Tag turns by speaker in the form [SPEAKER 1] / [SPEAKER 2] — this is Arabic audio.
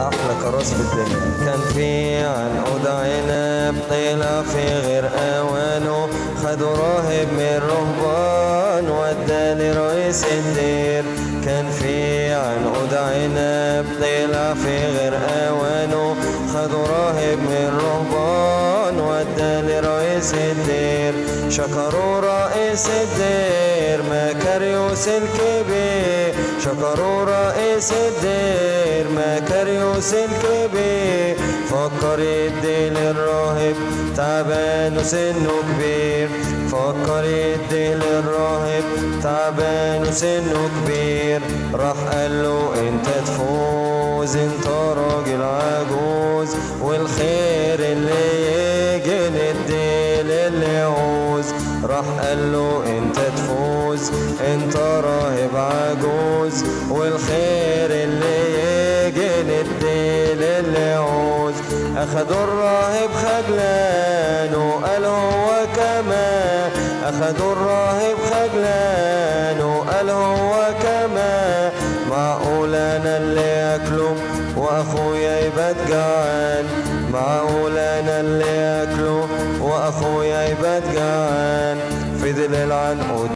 [SPEAKER 1] احلى كراس في الدنيا. كان في عنقود عنب طلع في غير اوانه، خدوا راهب من رهبان وداه لرئيس الدير. كان في عنقود عنب طلع في غير اوانه، خدوا راهب من رهبان وداه لرئيس الدير. شكروا رئيس الدير مكاريوس الكبير، شكروا رئيس الدير مكاريوس الكبير. فكر يدي للراهب تعبان وسنه كبير، فكر يدي للراهب تعبان وسنه كبير. راح قال له انت تفوز، انت راجل عجوز، والخير اللي يجي ندي للي يعوز. راح قال له انت تفوز، انت راهب عجوز، والخير اللي يجي ندي للي يعوز. اخدوا الراهب خجلان وقال هو كمان، اخدوا الراهب خجلان وقال هو كمان. معقول انا اللي اكله واخويا يبات جعان، معقول انا اللي اكله واخويا يبات جعان. فضل العنقود